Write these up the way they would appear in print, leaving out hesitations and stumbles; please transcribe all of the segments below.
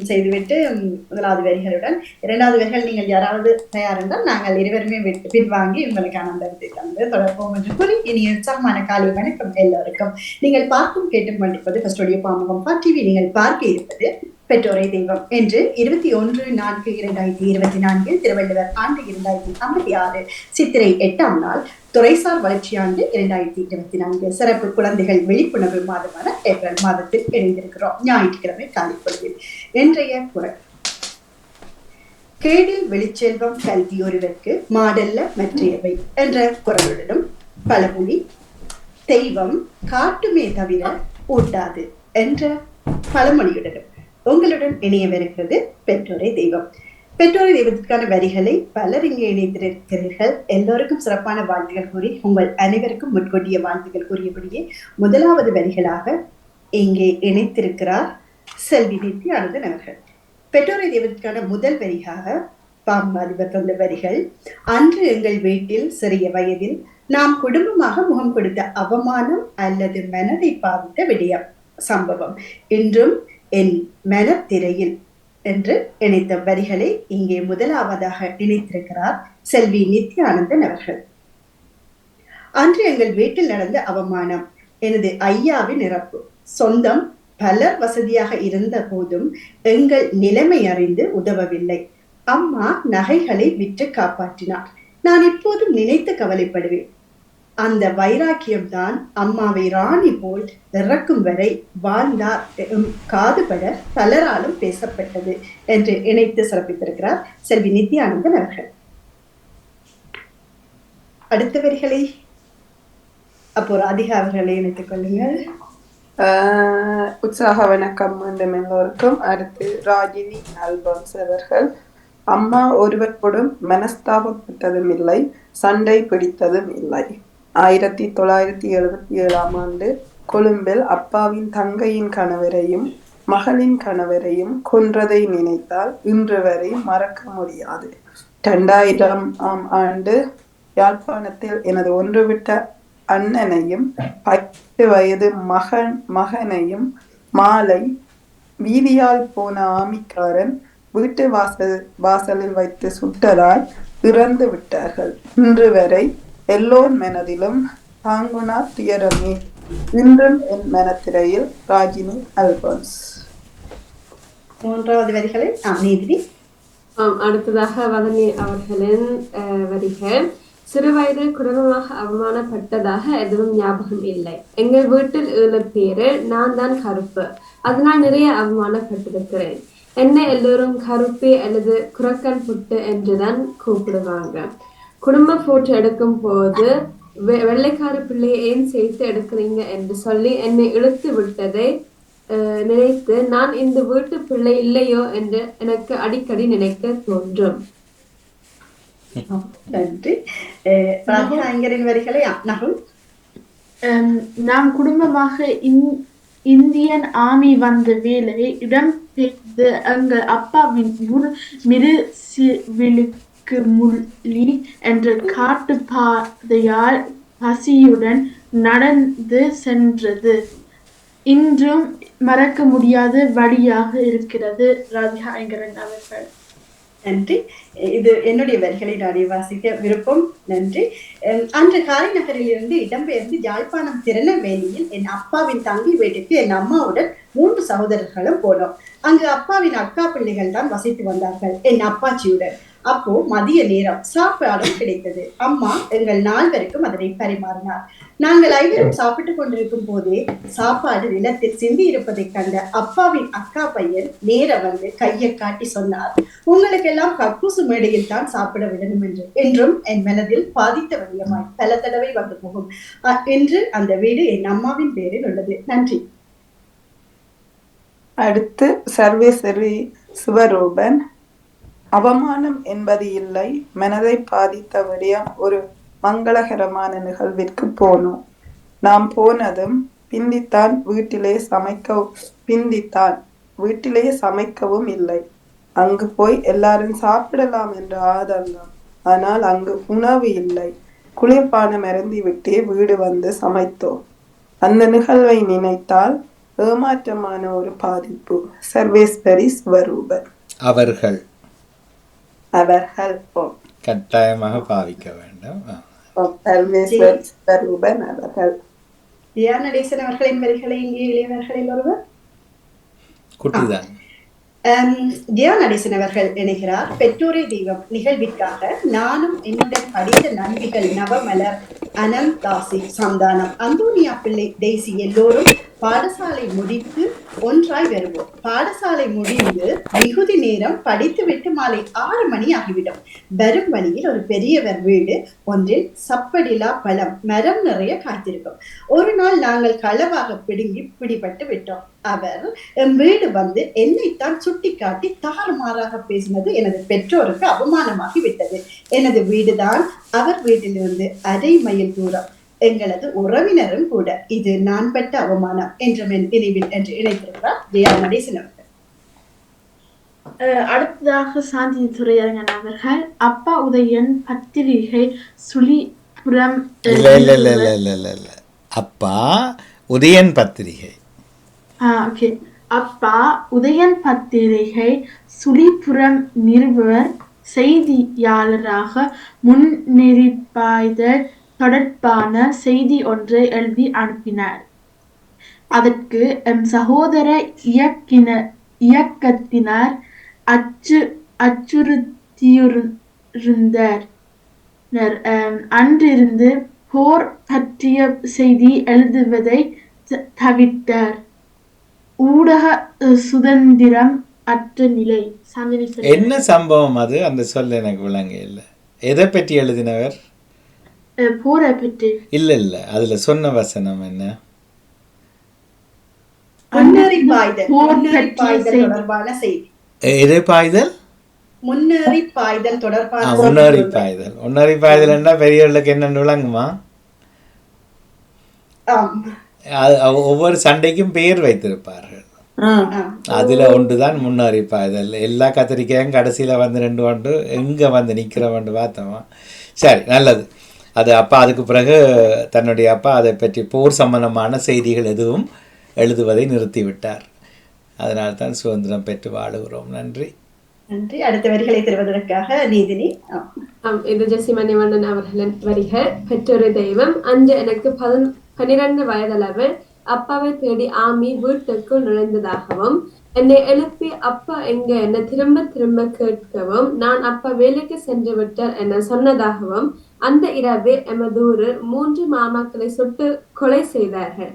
செய்துவிட்டு முதலாவது வரிகளுடன் இரண்டாவது வரிகள் நீங்கள் யாராவது தயார் என்றால் நாங்கள் இருவருமே பின்வாங்கி உங்களுக்கான அந்த இடத்தை தந்து தொடர்போம் என்று கூறி இனிய உற்சாகமான காலை வணக்கம் எல்லோருக்கும். நீங்கள் பார்க்கும் கேட்டுக் கொண்டிருப்பது கஸ்டோடியோ பாமகம் டிவி. நீங்கள் பார்க்க இருப்பது பெற்றோரை தெய்வம் என்று 21/4/2024 திருவள்ளுவர் ஆண்டு 2056 சித்திரை 8ஆம் நாள் துறைசார் வளர்ச்சி ஆண்டு 2024 சிறப்பு குழந்தைகள் விழிப்புணர்வு மாதமான ஏப்ரல் மாதத்தில் இணைந்திருக்கிறோம். ஞாயிற்றுக்கிழமை காலை பொழுதில் இன்றைய குரல்: கேடில் வெளிச்செல்வம் கல்வி ஒருவருக்கு மாடல்ல மற்றையவை என்ற குரலுடனும் பழமொழி தெய்வம் காட்டுமே தவிர ஊட்டாது என்ற பழமொழியுடனும் உங்களுடன் இணையவிருக்கிறது பெற்றோரை தெய்வம். பெற்றோரை தெய்வத்திற்கான வரிகளை பலர் இங்கே இணைத்திருக்கிறீர்கள். எல்லோருக்கும் சிறப்பான வாழ்த்துக்கள் கூறி உங்கள் அனைவருக்கும் முன்கூட்டிய வாழ்த்துக்கள் கூறியபடியே முதலாவது வரிகளாக இங்கே இணைத்திருக்கிறார் செல்வி நித்யானந்தன் அவர்கள். பெற்றோரை தெய்வத்திற்கான முதல் வரியாக பாம்பாதிபர் தந்த வரிகள்: அன்று எங்கள் வீட்டில் சிறிய வயதில் நாம் குடும்பமாக முகம் கொடுத்த அவமானம் அல்லது மனதை பாதித்த விடயம் சம்பவம் இன்றும் என் மனத்திரையில் என்று இணைத்த வரிகளை இங்கே முதலாவதாக இணைத்திருக்கிறார் செல்வி நித்யானந்தன் அவர்கள். அன்று எங்கள் வீட்டில் நடந்த அவமானம் எனது ஐயாவின் இறப்பு. சொந்தம் பலர் வசதியாக இருந்த போதும் எங்கள் நிலைமை அறிந்து உதவவில்லை. அம்மா நகைகளை விற்று காப்பாற்றினார். நான் இப்போதும் நினைத்து கவலைப்படுவேன். அந்த வைராக்கியம்தான் அம்மாவை ராணி போல் இறக்கும் வரை வாழ்ந்தார் காதுபட பலராலும் பேசப்பட்டது என்று இணைத்து சிறப்பித்திருக்கிறார் செல்வி நித்யானந்தன் அவர்கள். அடுத்த வரிகளை அப்போ ராதிகா அவர்களை இணைத்துக் கொள்ளுங்கள். உற்சாக வணக்கம் மீண்டும் எல்லோருக்கும். அடுத்து ராஜினி அல்பன்ஸ் அவர்கள். அம்மா ஒருவருடன் மனஸ்தாபப்பட்டதும் இல்லை, சண்டை பிடித்ததும் இல்லை. 1977ஆம் ஆண்டு கொழும்பில் அப்பாவின் தங்கையின் கணவரையும் மகளின் கணவரையும் கொன்றதை நினைத்தால் இன்று வரை மறக்க முடியாது. 2000ஆம் ஆண்டு யாழ்ப்பாணத்தில் எனது ஒன்றுவிட்ட அண்ணனையும் 10 வயது மகனையும் மாலை வீதியால் போன ஆமிக்காரன் வீட்டு வாசலில் வைத்து சுட்டதால் இறந்து விட்டார்கள். இன்று வரை எல்லோர் மனதிலும் தாங்குனா துயரமே. இன்றும் என் மனத்திரையில். ராஜினி அல்போன்ஸ். மூன்றாவது வரிகளை நீதி. அடுத்ததாக வதனி அவர்களின் வரிகள்: சிறுவயதில் குடும்பமாக அவமானப்பட்டதாக எதுவும் ஞாபகம் இல்லை. எங்கள் வீட்டில் 7 பேரு, நான் தான் கருப்பு. அதனால் நிறைய அவமானப்பட்டிருக்கிறேன். என்னை எல்லோரும் கருப்பி அல்லது குரக்கன் புட்டு என்றுதான் கூப்பிடுவாங்க. குடும்ப போட்டோ எடுக்கும் போது வெள்ளைக்கார பிள்ளையை ஏன் சேர்த்து எடுக்கிறீங்க என்று சொல்லி என்னை இழுத்து விட்டதை நினைத்து நான் இந்த வீட்டு பிள்ளை இல்லையோ என்று எனக்கு அடிக்கடி நினைக்க தோன்றும். நன்றி. வரிகளை நாம் குடும்பமாக இந்தியன் ஆர்மி வந்த வேலை இடம்பெயர்ந்து எங்கள் அப்பாவின் முள்ளி என்ற காட்டு பாதையால் பசியுடன் நடந்து சென்றது. இன்றும் மறக்க முடியாத வழியாக இருக்கிறது. ராதிகா ஐங்கரன் அவர்கள். நன்றி. இது என்னுடைய வரிகளை நான் வாசிக்க விருப்பம். நன்றி. அன்று காரைநகரில் இருந்து இடம்பெயர்ந்து யாழ்ப்பாணம் திருநெல்வேலியில் என் அப்பாவின் தங்கி வீட்டுக்கு என் அம்மாவுடன் 3 சகோதரர்களும் போனோம். அங்கு அப்பாவின் அக்கா பிள்ளைகள் தான் வசித்து வந்தார்கள் என் அப்பாச்சியுடன். அப்போ மதிய நேரம் சாப்பாடும் கிடைத்தது. அம்மா எங்கள் 4 அதனை பரிமாறினார். நாங்கள் 5 சாப்பிட்டுக் கொண்டிருக்கும் போதே சாப்பாடு நிலத்தில் சிந்தி இருப்பதை கண்ட அப்பாவின் அக்கா பையன் நேர வந்து கையை காட்டி சொன்னார், உங்களுக்கெல்லாம் கக்கூசு மேடையில் தான் சாப்பிட விடணும் என்று. என்றும் என் மனதில் பாதித்த வழியமாய் பல தடவை வந்து போகும். என்று அந்த வீடு என் அம்மாவின் பேரில் உள்ளது. நன்றி. அடுத்து சர்வேஸ்வரி சிவரூபன். அவமானம் என்பது இல்லை, மனதை பாதித்த விடயம். ஒரு மங்களகரமான நிகழ்விற்கு போனோம். நாம் போனதும் பிந்தித்தான் வீட்டிலே சமைக்கவும் இல்லை. அங்கு போய் எல்லாரும் சாப்பிடலாம் என்ற ஆதங்கம். ஆனால் அங்கு உணவு இல்லை. குளிர்பானம் அருந்தி விட்டே வீடு வந்து சமைத்தோம். அந்த நிகழ்வை நினைத்தால் ஏமாற்றமான ஒரு பாதிப்பு. சர்வேஸ்வரி ஸ்வரூபன். அவர்கள் அவர்கள். கட்டாயமாக பாவிக்க வேண்டும். சர்வேஸ்வரி ஸ்வரூபன் அவர்கள். ஜெயா நடேசன் அவர்களின் வரிகளை இங்கே இளையவர்களில் ஒருவர் குட்டிதான். ஜெயா நடேசன் அவர்கள் இணைகிறார். பெற்றோரை தெய்வம் நிகழ்விற்காக நானும் என்னுடன் படித்த நண்பிகள் நவமலர், அனந்தாசி, சந்தானம், அந்தோனியா பிள்ளை, டெய்சி எல்லோரும் பாடசாலை முடித்து ஒன்றாய் வருவோம். பாடசாலை முடிந்து மிகுதி நேரம் படித்துவிட்டு மாலை 6 மணி ஆகிவிடும். வரும் வழியில் ஒரு பெரியவர் வீடு ஒன்றில் சப்படிலா பழம் மரம் நிறைய காத்திருக்கும். ஒரு நாள் நாங்கள் களவாக பிடிபட்டு விட்டோம். அவர் என் வீடு வந்து என்னைத்தான் சுட்டி காட்டி தாறுமாறாக பேசினது எனது பெற்றோருக்கு அவமானமாகி விட்டது. எனது வீடுதான் அவர் வீட்டிலிருந்து 1/2 மைல் தூரம். எங்களது உறவினரும் கூட. இது நான் பெற்ற அவமானம் என்ற நினைவில் என்று இணைத்திருக்கிறார் ஜெயா நடேசன் அவர்கள். அடுத்ததாக சாந்தி துரையரங்கன் அவர்கள் அப்பா உதயன் பத்திரிகை சுழிபுரம். இல்ல அப்பா உதயன் பத்திரிகை. ஓகே. அப்பா உதயன் பத்திரிகை சுழிபுரம் நிறுவனர் செய்தியாளராக முன்னெறிப்பாய்தல் தொடர்பான செய்தி ஒன்றை எழுதி அனுப்பினார். அதற்கு எம் சகோதர இயக்கத்தினர் அச்சுறுத்தியிருந்தனர். அன்றிருந்து போர் பற்றிய செய்தி எழுதுவதை தவிர்த்தார். ஊடக சுதந்திரம் அற்ற நிலை. என்ன சம்பவம் அது? அந்த சொல்ல எனக்கு விளங்க இல்லை. எதை பற்றி எழுதினவர்? போரை பற்றி. இல்ல அதுல சொன்ன வசனம் என்ன? முன்னேறி தொடர்பான செய்தி. எதை பாய்தல்? முன்னேறி பாய்தல் தொடர்பான. முன்னேறி பாய்தல். முன்னேறி பாய்தல் என்றா பெரியவர்களுக்கு என்னன்னு விளங்குமா? ஒவ்வொரு சண்டைக்கும் பெயர் வைத்திருப்பார்கள். அதுல ஒன்றுதான் முன்னேறி பாய்தல். எல்லா கத்திரிக்காயும் கடைசியில வந்து 2 ஒன்று எங்க வந்து நிக்கிறவன்று பார்த்தோமா? சரி, நல்லது. அது அப்பா அதுக்கு பிறகு தன்னுடைய அப்பா அதை பற்றி போர் சம்பந்தமான செய்திகள் எதுவும் எழுதுவதை நிறுத்திவிட்டார். அதனால்தான் சுதந்திரம் பெற்று வாழுகிறோம். நன்றி. நன்றி. அடுத்த வரிகளை தருவதற்காக நீதினி. இது ஜெசி மணிவண்ணன் அவர்களின் வரிகள். பெற்றோரை தெய்வம். அன்று எனக்கு 12 வயதளவு அப்பாவை தேடி ஆமி வீட்டுக்குள் நுழைந்ததாகவும் என்னை எழுப்பி அப்பா எங்க என்ன திரும்ப திரும்ப கேட்கவும் நான் அப்பா வேலைக்கு சென்று விட்டார் என சொன்னதாகவும் அந்த இரவு எமது ஊரில் 3 மாமாக்களை சுட்டு கொலை செய்தார்கள்.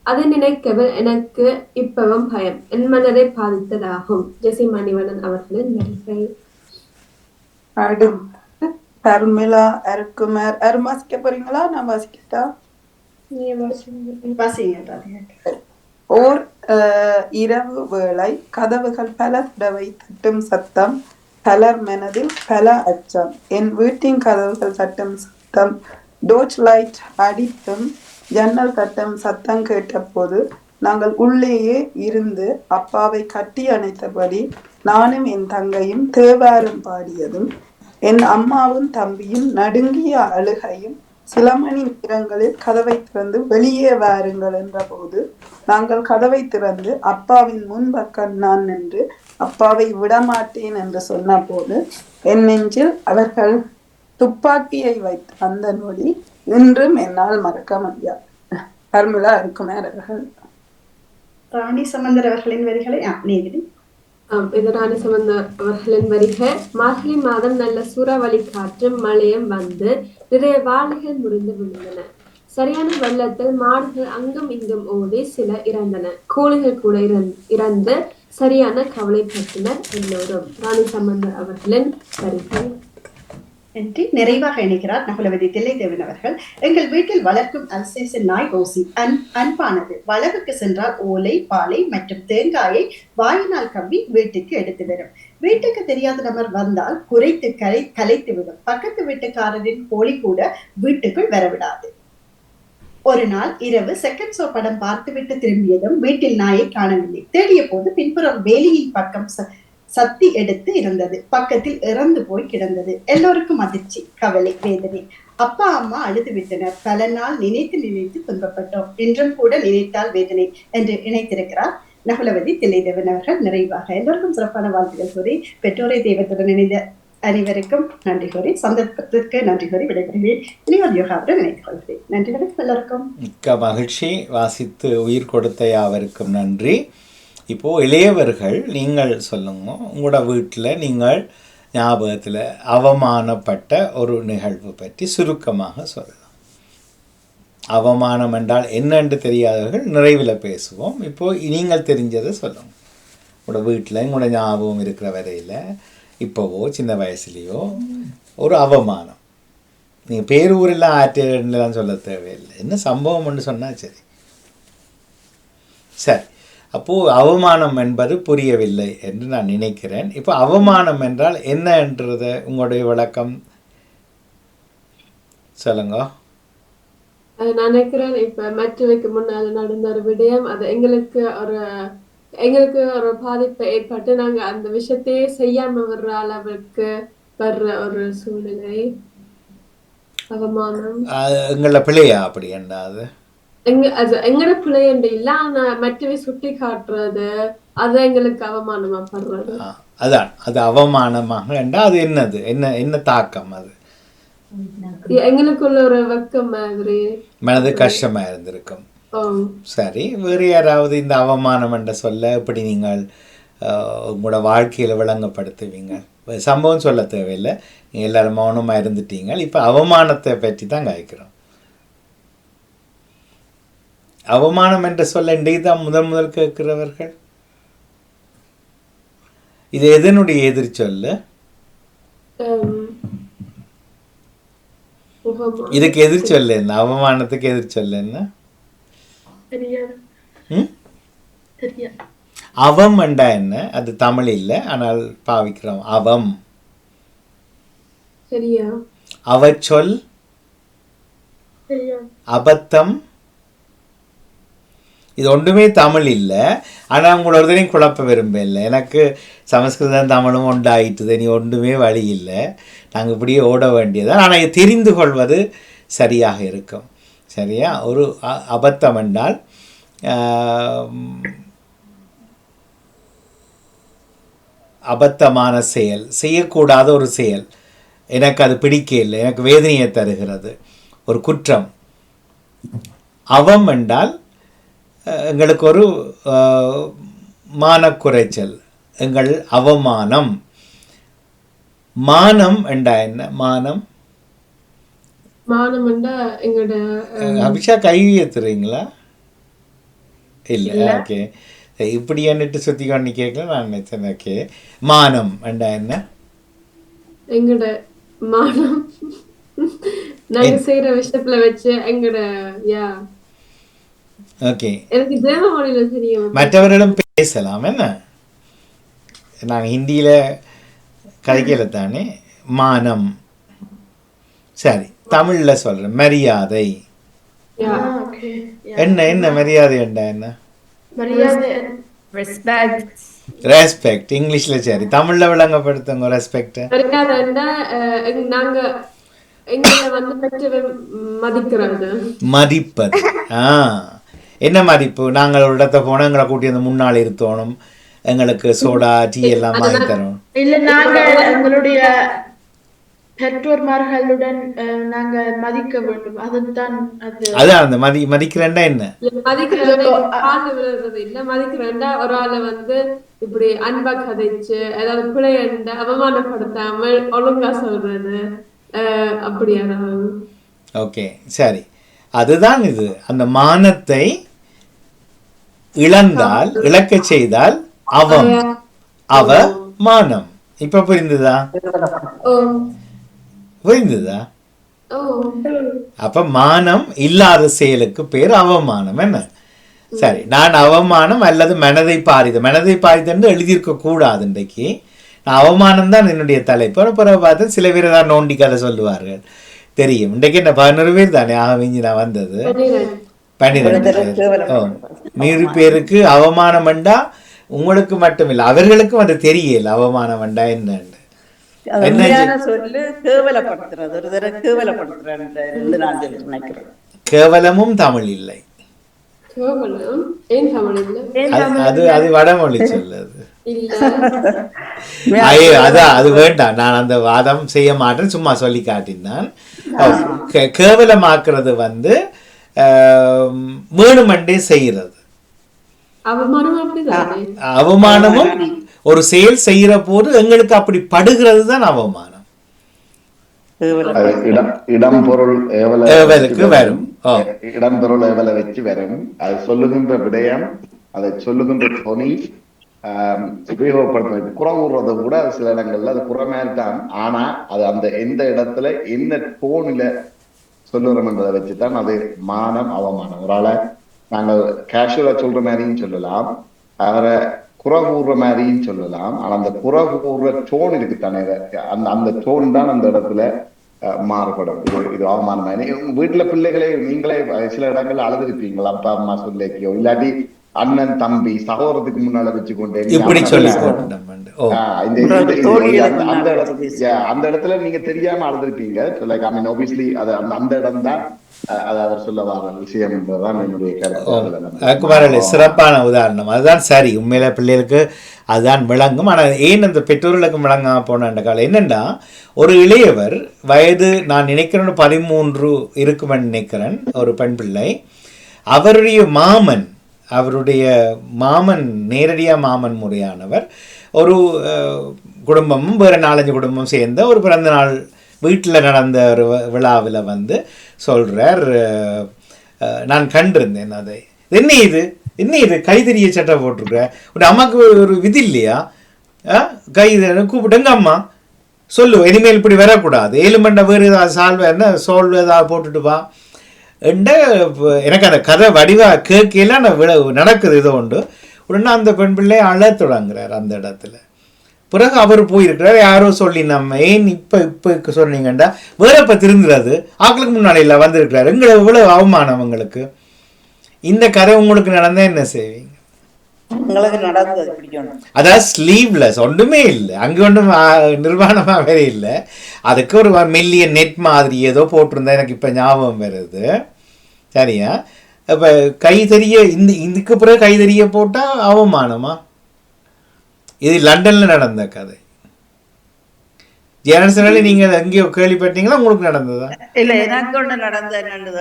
அதை நினைக்கவே எனக்கு இப்பவும் பயம். என் மனதை பாதித்ததாகும். ஜெசி மணிவண்ணன் அவர்களின் வரிகள். தர்மிளா அருக்குமார். வாசிக்க போறீங்களா? நான் வாசிக்கிட்டா? ஓர் இரவு வேளை கதவுகள் பல தடவை தட்டும் சத்தம். பலர் மனதில் பல அச்சம். என் வீட்டின் கதவுகள் தட்டும் சத்தம், டோர்ச் லைட் அடித்தும் ஜன்னல் தட்டும் சத்தம் கேட்ட போது நாங்கள் உள்ளேயே இருந்து அப்பாவை கட்டி அணைத்தபடி நானும் என் தங்கையும் தேவாரம் பாடியதும் என் அம்மாவும் தம்பியும் நடுங்கிய அழுகையும் சில மணி நேரங்களில் கதவை திறந்து வெளியே வாருங்கள் என்ற போது நாங்கள் கதவை திறந்து அப்பாவின் முன்பக்கம் நான் நின்று அப்பாவை விடமாட்டேன் என்று சொன்ன போது என் நெஞ்சில் அவர்கள் துப்பாக்கியை வைத்த அந்த நொடி இன்றும் என்னால் மறக்க முடியாது. தர்மிளா அருக்குமார் அவர்கள். ராணி சம்பந்தர் அவர்களின் வரிகளை நீதினி. இது ராணி சம்பந்தர் அவர்களின் வரிகள். மார்கழி மாதம் நல்ல சூறாவளி காற்றும் மழையும் வந்து நிறைய வாழைகள் முறிந்து விழுந்தன. சரியான வெள்ளத்தில் மாடுகள் அங்கும் இங்கும் ஓடி சில இறந்தன. கோழிகள் கூட இறந்து சரியான கவலைப்பட்டனர் எல்லோரும். ராணி சம்பந்தர் அவர்களின் வரிகள். என்று நிறைவாக இணைக்கிறார் நகுலவதி தில்லைதேவன் அவர்கள். எங்கள் வீட்டில் வளர்க்கும் அல்சேசன் நாய் ரோசி அன்பானது. வளவுக்கு சென்றால் ஓலை, பாலை மற்றும் தேங்காயை வாயினால் கவ்வி வீட்டுக்கு எடுத்து வரும். வீட்டுக்கு தெரியாத நபர் வந்தால் குறைத்து கலைத்து விடும். பக்கத்து வீட்டுக்காரரின் கோழி கூட வீட்டுக்குள் வரவிடாது. ஒரு நாள் இரவு செகண்ட் ஷோ படம் பார்த்துவிட்டு திரும்பியதும் வீட்டில் நாயை காணவில்லை. தேடிய போது பின்புறம் வேலியின் பக்கம் சத்தி எடுத்து இருந்தது. பக்கத்தில் இறந்து போய் கிடந்தது. எல்லோருக்கும் அதிர்ச்சி, கவலை, வேதனை. அப்பா அம்மா அழுது விட்டனர். பல நாள் நினைத்து நினைத்து துன்பப்பட்டோம். இன்றும் கூட நினைத்தால் வேதனை என்று இணைத்திருக்கிறார் நகுலவதி தில்லைதேவன் அவர்கள். நிறைவாக எல்லோருக்கும் சிறப்பான வாழ்த்துக்கள் கூறி பெற்றோரை தெய்வத்துடன் இணைந்த அனைவருக்கும் நன்றி கூறி, சந்தர்ப்பத்திற்கு நன்றி கூறி விடைபெறுவேன். இனிவல் யோகாவுடன் இணைத்துக் கொள்கிறேன். நன்றி வணக்கம் எல்லோருக்கும். மிக்க மகிழ்ச்சி. வாசித்து உயிர் கொடுத்த யாவருக்கும் நன்றி. இப்போது இளையவர்கள் நீங்கள் சொல்லுங்க, உங்களோட வீட்டில் நீங்கள் ஞாபகத்தில் அவமானப்பட்ட ஒரு நிகழ்வு பற்றி சுருக்கமாக சொல்லலாம். அவமானம் என்றால் என்னென்று தெரியாதவர்கள் நிறைவில் பேசுவோம். இப்போது நீங்கள் தெரிஞ்சதை சொல்லுங்கள். உங்களோட வீட்டில் உங்களோட ஞாபகம் இருக்கிற வரையில் இப்போவோ சின்ன வயசுலேயோ ஒரு அவமானம், நீங்கள் பேரூரில் ஆற்றலாம் சொல்ல தேவையில்லை, என்ன சம்பவம் ஒன்று சொன்னால் சரி. சரி, அப்போது அவமானம் என்பது புரியவில்லை என்று நான் நினைக்கிறேன். இப்போ அவமானம் என்றால் என்ன என்றது உங்களுடைய விளக்கம் சொல்லுங்க. நான் நினைக்கிறேன் இப்ப மற்றவைக்கு முன்னால் நடந்த ஒரு விடயம் அது எங்களுக்கு ஒரு பாதிப்பை ஏற்பட்டு நாங்க அந்த விஷயத்தையே செய்யாம வர்ற அளவுக்கு வர்ற ஒரு சூழ்நிலை அவமானம். எங்கள பிள்ளையா அப்படி என்றாது எங்கட பிள்ளையண்டு இல்ல, ஆனா மற்றவை சுட்டி காட்டுறது அது எங்களுக்கு அவமானமா படுறது. அதான் அது அவமானமாக என்றால் அது என்னது, என்ன தாக்கம், அது எங்களுக்குள்ள ஒரு வெக்கம் மாதிரி மனது கஷ்டமா இருந்திருக்கும். சரி, வேறு யாராவது இந்த அவமானம் என்ற சொல்ல எப்படி நீங்கள் உங்களோட வாழ்க்கையில் விளங்கப்படுத்துவீங்க? சம்பவம் சொல்ல தேவையில்லை, நீங்கள் எல்லாரும் மௌனமாக இருந்துட்டீங்க. இப்போ அவமானத்தை பற்றி தான் காய்க்கிறோம். அவமானம் என்ற சொல்ல இன்றைக்கு தான் முதல் கேட்கிறவர்கள். இது எதனுடைய எதிர் சொல்லு? இதுக்கு எதிர் சொல்ல என்ன? அவமானத்துக்கு எதிர் சொல்ல என்ன? அவம் என்றா என்ன? அது தமிழ் இல்லை, ஆனால் பாவிக்கிறோம். அவம், அவச்சொல், அபத்தம், இது ஒன்றுமே தமிழ் இல்லை. ஆனால் உங்களோட ஒருத்தரையும் குழப்ப விரும்பல. எனக்கு சமஸ்கிருதம் தமிழும் உண்டாயிட்டுது, நீ ஒன்றுமே வழி இல்லை, நாங்கள் இப்படியே ஓட வேண்டியதான். ஆனால் இது தெரிந்து கொள்வது சரியாக இருக்கும். சரியா? ஒரு அபத்தம் என்றால் அபத்தமான செயல், செய்யக்கூடாத ஒரு செயல், எனக்கு அது பிடிக்கல, எனக்கு வேதனையை தருகிறது, ஒரு குற்றம். அவம் என்றால் எங்களுக்கு ஒரு மானக்குறைச்சல், எங்கள் அவமானம். மானம் என்றா என்ன? மானம் அபிஷா கை ஏத்துறீங்களா? இல்லை, ஓகே. இப்படி என்னட்டு சுத்தி கொண்டு கேட்கல நான் நினைச்சேன். ஓகே, மானம் என்றா என்ன? எங்கட மானம் நாங்க செய்யற விஷயத்துல வச்சு எங்கட ஓகே, எனக்கு தேவமொழியில தெரியும். மற்றவர்களும் பேசலாம் என்ன? நாங்க ஹிந்தியில கதைக்கல தானே மானம். சரி, தமிழ்ல சொல்றேன் மரியாதை. என்ன மரியாதை என்றா என்ன? ரெஸ்பெக்ட் இங்கிலீஷ்ல. சரி, தமிழ்ல விளங்கப்படுத்துங்க ரெஸ்பெக்ட். நாங்க மதிப்பது. என்ன மதிப்பு? நாங்கள் ஒரு இடத்த போனோம், எங்களை கூட்டி வந்து முன்னால் இருத்தோணும், எங்களுக்கு சோடா டீ எல்லாம் வாங்கி தரணும். இல்ல, நாங்கள் எங்களுடைய பெற்றோர்களுடன் நாங்க மதிக்க வேண்டும். அதுதான் அதான் அந்த மதிக்கிறேன்டா என்ன? மதிக்கிறேன்டா ஒரு ஆளை வந்து இப்படி அன்பா கதைச்சு ஏதாவது பிள்ளைண்ட அவமானப்படுத்தாமல் ஒழுங்கா சொல்றது, அப்படியா? ஓகே, சரி, அதுதான் இது. அந்த மானத்தை இழந்தால், இழக்க செய்தால் அவமானம். இப்ப புரிந்துதா? புரிந்துதா? அப்ப மானம் இல்லாத செயலுக்கு பேர் அவமானம். என்ன? சரி, நான் அவமானம் அல்லது மனதை பாரிதென்று எழுதியிருக்க கூடாது. இன்றைக்கு நான் அவமானம் தான் என்னுடைய தலைப்பு. பிறகு பார்த்து சில பேர் தான் நோண்டி கதை சொல்லுவார்கள், தெரியும். இன்றைக்கு என்ன 11 பேர் தானே ஆகவிஞ்சு நான் வந்தது. 12 பேர். மீறி பேருக்கு அவமானம் வேண்டா, உங்களுக்கு மட்டும் இல்லை அவர்களுக்கும் அது தெரியல அவமானம் வேண்டா என்னன்னு. அது என்ன உண்மையான சொல்லு கேவலப்படுத்துறது. ஒரு தடவை கேவலப்படுத்துறேன் நான் நினைக்கிறேன். கேவலமும் தமிழ் இல்லை. கேவலம் ஏன் தமிழ் இல்லை? அது வடமொழி சொல்லது. இல்ல ஐயோ அதான் அது வேண்டாம், நான் அந்த வாதம் செய்ய மாட்டேன், சும்மா சொல்லி காட்டினான். கேவலமாக்குறது வந்து வேணுமண்டே செய்யறது. அவமானம் அப்படிதானே? அவமானமும் ஒரு செயல் செய்யற போது எங்களுக்கு அப்படி படுகிறது தான் அவமானம். இடம் பொருள் ஏவலுக்கு வரும். இடம் பொருள் ஏவலை வச்சு வரும். அது சொல்லுகின்ற விடயம், அதை சொல்லுகின்ற துணி உபயோகப்படுத்த புறமுறதை கூட சில இடங்கள்ல அது புறமேல்தான். ஆனா அது அந்த எந்த இடத்துல என்ன டோனில சொல்லுறோம்ன்றதை வச்சுதான் அது மானம் அவமானம். ஒரு ஆளை நாங்கள் கேஷுவலா சொல்ற மாதிரியும் சொல்லலாம், அவரை குறகூறுற மாதிரியும் சொல்லலாம். ஆனா அந்த குறகூறுற டோன் இருக்குத்தானே, அந்த டோன் தான் அந்த இடத்துல மாறுபடும். இது அவமானம். உங்க வீட்டுல பிள்ளைகளே நீங்களே சில இடங்கள்ல அழுதுருப்பீங்களா, அப்பா அம்மா சொல்லியோ இல்லாட்டி அண்ணன் தம்பி சகோதரத்துக்கு முன்னால வச்சுக்கொண்டே இப்படி சொல்லி அந்த இடத்துல நீங்க தெரியாம அழுதுருப்பீங்க. லைக் ஐ மீன் ஆப்வியஸ்லி அது அந்த இடம் தான் அது அவர் சொல்ல வர விஷயம் என்றதான் என்னுடைய கருத்து. சிறப்பான உதாரணம். அதுதான் சரி, உண்மையில பிள்ளைகளுக்கு அதுதான் விளங்கும். ஆனால் ஏன் அந்த பெற்றோர்களுக்கு விளங்காம போன காலம் என்னென்னா, ஒரு இளையவர் வயது நான் நினைக்கிறேன் 13 இருக்குமென்னு நினைக்கிறேன், ஒரு பெண் பிள்ளை, அவருடைய மாமன் நேரடியாக மாமன் முறையானவர் ஒரு குடும்பமும் வேறு 4-5 குடும்பம் சேர்ந்த ஒரு பிறந்த நாள் வீட்டில் நடந்த ஒரு விழாவில் வந்து சொல்கிறார், நான் கண்டிருந்தேன் அதை, என்ன இது கைதறிய சட்டை போட்டிருக்க, உன் அம்மாவுக்கு ஒரு விதி இல்லையா, கூப்பிட்டுங்க அம்மா சொல்லு, இனிமேல் இப்படி வரக்கூடாது, 7 மண்டை வேறு ஏதாவது சோல்வு ஏதாவது போட்டுட்டு வா என்ற. எனக்கு அந்த கதை வடிவாக கேட்கலாம் நடக்குது இதோ உண்டு. உடனே அந்த பெண் பிள்ளை அழ தொடங்குறார் அந்த இடத்துல. பிறகு அவர் போயிருக்கிறார், யாரோ சொல்லி நம்ம ஏன் இப்போ சொன்னீங்கண்டா வேற இப்போ திருந்துறது, ஆக்களுக்கு முன்னாடி இல்லை வந்திருக்கிறார், எங்களை எவ்வளோ அவமானம் உங்களுக்கு. இந்த கதை உங்களுக்கு நடந்தால் என்ன செய்வீங்க? அதாவது ஸ்லீவ்லெஸ் ஒன்றுமே இல்லை, அங்கே ஒன்றும் நிர்வாணமாக வேற இல்லை, அதுக்கு ஒரு மெல்லிய நெட் மாதிரி ஏதோ போட்டிருந்தா எனக்கு இப்போ ஞாபகம் வருது. சரியா? இப்போ கைதறிய இதுக்கு பிறகு கைதறிய போட்டால் அவமானமா? இது லண்டன்ல நடந்த கதை. ஜெனரேஷனால நீங்க எங்கேயோ கேள்விப்பட்டீங்களா, உங்களுக்கு நடந்ததா? இல்ல, எனக்கு ஒண்ணு நடந்த என்னன்னு,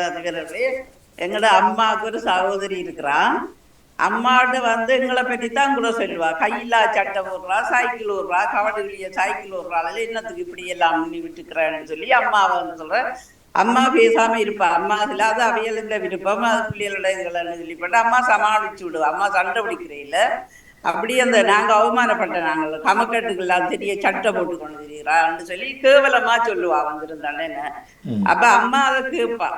எங்களோட அம்மாவுக்கு ஒரு சகோதரி இருக்கிறான். அம்மாட்ட வந்து எங்களை பற்றி தான் கூட சொல்லுவா, கையிலா சட்டை போடுறா, சைக்கிள் ஓடுறா, கவடுகளிய சைக்கிள் ஓடுறாள், என்னத்துக்கு இப்படி எல்லாம் முன்னி விட்டுக்கிறேன்னு சொல்லி அம்மாவை வந்து சொல்ற. அம்மா பேசாம இருப்பா, அம்மா இல்லாத அவையல் இந்த விருப்பம் அது பிள்ளைகளோட இதுகள்னு சொல்லிப்பட்டு அம்மா சமாளிச்சு விடுவா. அம்மா சண்டை பிடிக்கிறீல்ல, அப்படி அந்த நாங்க அவமானப்பட்ட நாங்கள் கமக்கட்டுக்கெல்லாம் தெரிய சட்டை போட்டு கொண்டு தெரியுறான்னு சொல்லி கேவலமா சொல்லுவா வந்திருந்தானே. அப்ப அம்மா அதை கேட்பா,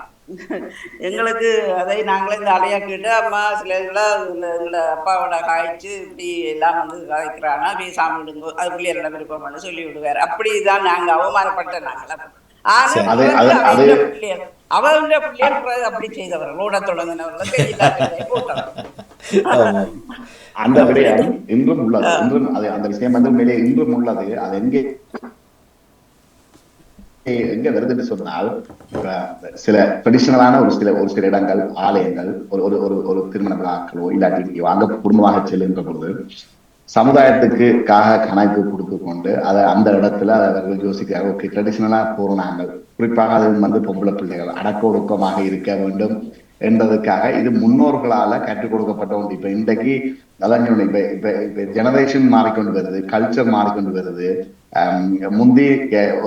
எங்களுக்கு அதை நாங்களே இந்த அலையா கேட்டு அம்மா சில எங்களை அப்பாவோட காய்ச்சி இப்படி எல்லாம் வந்து காய்க்கிறானா பேசாம விடுங்க, அது பிள்ளைகளோட விருப்பம்னு சொல்லி விடுவார். அப்படிதான் நாங்க அவமானப்பட்ட நாங்கள். அவருடைய பிள்ளைகள் அப்படி செய்தவர் ஓட தொடங்கினவர்கள் போட்டவர். அந்த விடயம் இன்றும் உள்ளது. இன்றும் அது அந்த விஷயம் வந்து மேலே இன்றும் உள்ளது. அது எங்க வருதுன்னு சொன்னால், சில ட்ரெடிஷனலான ஒரு சில இடங்கள், ஆலயங்கள், ஒரு திருமண விழாக்களோ இல்லாட்டி அங்க குடும்பமாக செல்லுகின்ற பொழுது சமுதாயத்துக்காக கணக்கு கொடுத்து கொண்டு அதை அந்த இடத்துல அவர்கள் யோசிக்கிறாங்க, ஓகே ட்ரெடிஷனலா போறோம் நாங்கள், குறிப்பாக அது வந்து பொம்பளை பிள்ளைகள் அடக்க ஒடுக்கமாக இருக்க வேண்டும் என்பதற்காக இது முன்னோர்களால கற்றுக் கொடுக்கப்பட்ட ஒன்று. இப்ப இன்றைக்கு அதான் இப்ப ஜெனரேஷன் மாறிக்கொண்டு வருது, கல்ச்சர் மாறிக்கொண்டு வருது. முந்தி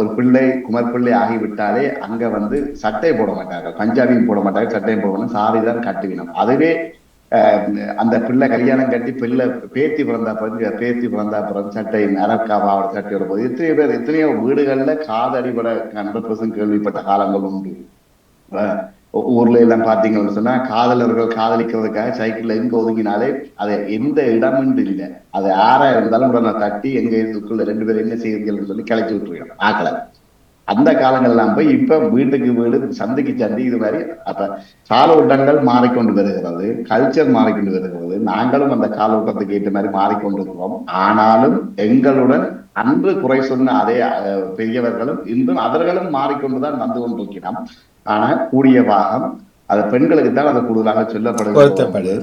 ஒரு பிள்ளை குமர் பிள்ளை ஆகிவிட்டாலே அங்க வந்து சட்டை போட மாட்டார்கள், பஞ்சாபியும் போட மாட்டாங்க, சட்டையும் போட மாட்டாங்க, சாரிதான் கட்டுவினம். அதுவே அந்த பிள்ளை கல்யாணம் கட்டி பேத்தி பிறந்தா பிறகு சட்டை அரக்காவாவோட சட்டையோட போது எத்தனையோ வீடுகள்ல காதடிபட 100% கேள்விப்பட்ட காலங்கள் உண்டு. ஊர்ல எல்லாம் பாத்தீங்கன்னு சொன்னா காதலர்கள் காதலிக்கிறதுக்காக சைக்கிள்ல எங்க ஒதுங்கினாலே அது எந்த இடமுண்டு இல்லை, அது யாரா இருந்தாலும் உடனே தட்டி எங்க இதுக்குள்ள 2 பேரும் என்ன செய்யுங்கன்னு சொல்லி கிளச்சி விட்டுருக்கோம் ஆக்களை. அந்த காலங்கள் எல்லாம் போய் இப்ப வீட்டுக்கு வீடு சந்தைக்கு சந்தை இது மாதிரி. அப்ப காலோட்டங்கள் மாறிக்கொண்டு வருகிறது, கல்ச்சர் மாறிக்கொண்டு வருகிறது. நாங்களும் அந்த காலோட்டத்துக்கு ஏற்ற மாதிரி மாறிக்கொண்டிருக்கிறோம். ஆனாலும் எங்களுடன் அன்று குறை சொன்ன அதே பெரியவர்களும் இன்றும் அவர்களும் மாறிக்கொண்டுதான் வந்து கொண்டிருக்கிறோம். ஆனா கூடிய பாகம் அது பெண்களுக்கு தான் அது கூடுதலாக சொல்லப்படுது.